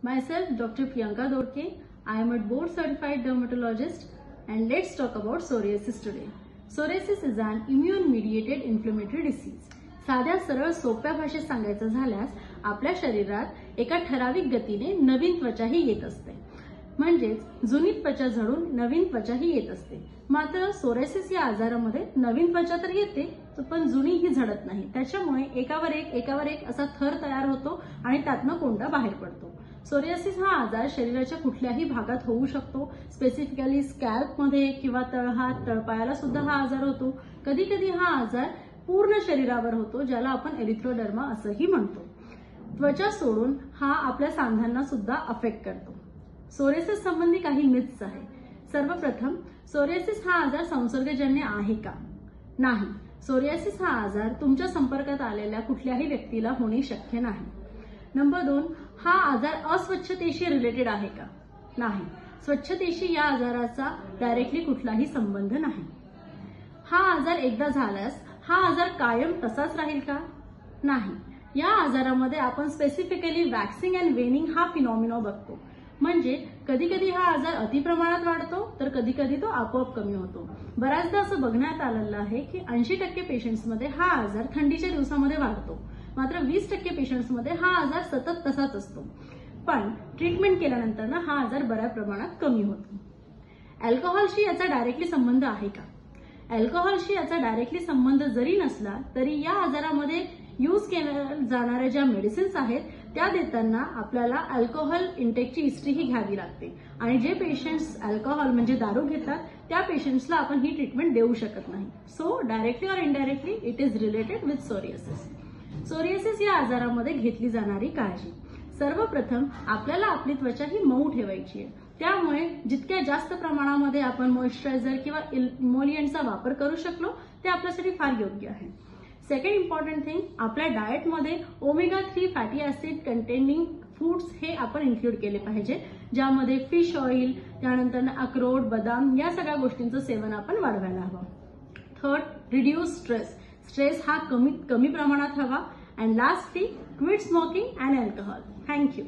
Myself, Dr. Priyanka Dorke. I am a board certified dermatologist, and let's talk about psoriasis today. Psoriasis is an immune mediated inflammatory disease. साध्या सरळ सोप्या भाषेत सांगायचं झाल्यास आपल्या शरीरात एका ठराविक गतीने नवीन त्वचाही येत असते. म्हणजेच जुनी त्वचा झडून नवीन त्वचाही येत असते. मात्र सोरायसिस या आजारामध्ये नवीन त्वचा तर येते पण जुनी ही झडत नाही. त्याच्यामुळे एकावर एक असा थर तयार होतो आणि त्यातनं कोंडा बाहेर पडतो. सोरियासिस हा आजार शरीराच्या कुठल्याही भागात होऊ शकतो. स्पेसिफिकली स्कॅल्पमध्ये किंवा तळहात तळपायाला सुद्धा हा आजार होतो. कधी कधी हा आजार पूर्ण शरीरावर होतो, ज्याला आपण एरिथ्रोडर्मा असंही म्हणतो. त्वचा सोडून हा आपल्या सांध्यांना सुद्धा अफेक्ट करतो. सोरियासिस संबंधी काही मिथ्स आहे. सर्वप्रथम, सोरियासिस हा आजार संसर्गजन्य आहे का? नाही. सोरियासिस हा आजार तुमच्या संपर्कात आलेल्या कुठल्याही व्यक्तीला होणे शक्य नाही. नंबर 2, हा आजार अस्वच्छतेशी रिलेटेड आहे का? नाही. स्वच्छतेशी या आजाराचा डायरेक्टली कुठलाही संबंध नाही. हा आजार एकदा झाल्यास हा आजार कायम तसाच राहील का? नाही. या आजारामध्ये आपण स्पेसिफिकली वॅक्सिंग अँड वेनिंग हा फिनॉमिना बघतो. म्हणजे कधी कधी हा आजार अतिप्रमाणात वाढतो तर कधी कधी तो आपोआप कमी होतो. बऱ्याचदा असं बघण्यात आलेलं आहे की 80% पेशंट्समध्ये हा आजार थंडीच्या दिवसामध्ये वाढतो. मात्र 20% पेशंट्समध्ये हा आजार सतत तसाच असतो. पण ट्रीटमेंट केल्यानंतर हा आजार बऱ्याच प्रमाणात कमी होतो. अल्कोहोलशी याचा डायरेक्टली संबंध आहे का? अल्कोहोलशी याचा डायरेक्टली संबंध जरी नसला तरी या आजारामध्ये यूज केल्या जाणाऱ्या ज्या मेडिसिन्स आहेत त्या देताना आपल्याला अल्कोहोल इंटेकची हिस्ट्री ही घ्यावी लागते. आणि जे पेशंट्स अल्कोहोल म्हणजे दारू घेतात त्या पेशंट्सला आपण ही ट्रीटमेंट देऊ शकत नाही. So directly or indirectly it is related with psoriasis. Psoriasis या आजारामध्ये घेतली जाणारी काळजी. सर्वप्रथम आपल्याला आपली त्वचा ही मऊ ठेवायची आहे. त्यामुळे जितक्या जास्त प्रमाणामध्ये आपण मॉइश्चरायझर किंवा इमोलियंटचा वापर करू शकलो ते आपल्यासाठी फार योग्य आहे. सेकंड इम्पॉर्टंट थिंग, आपल्या डाएटमध्ये omega 3 fatty acid containing foods हे आपण इन्क्लूड केले पाहिजे, ज्यामध्ये फिश ऑइल, त्यानंतर अक्रोड, बदाम या सगळ्या गोष्टींचं सेवन आपण वाढवायला हवं. Third, reduce stress. स्ट्रेस हा कमी प्रमाणात हवा. And lastly, quit smoking and alcohol. Thank you.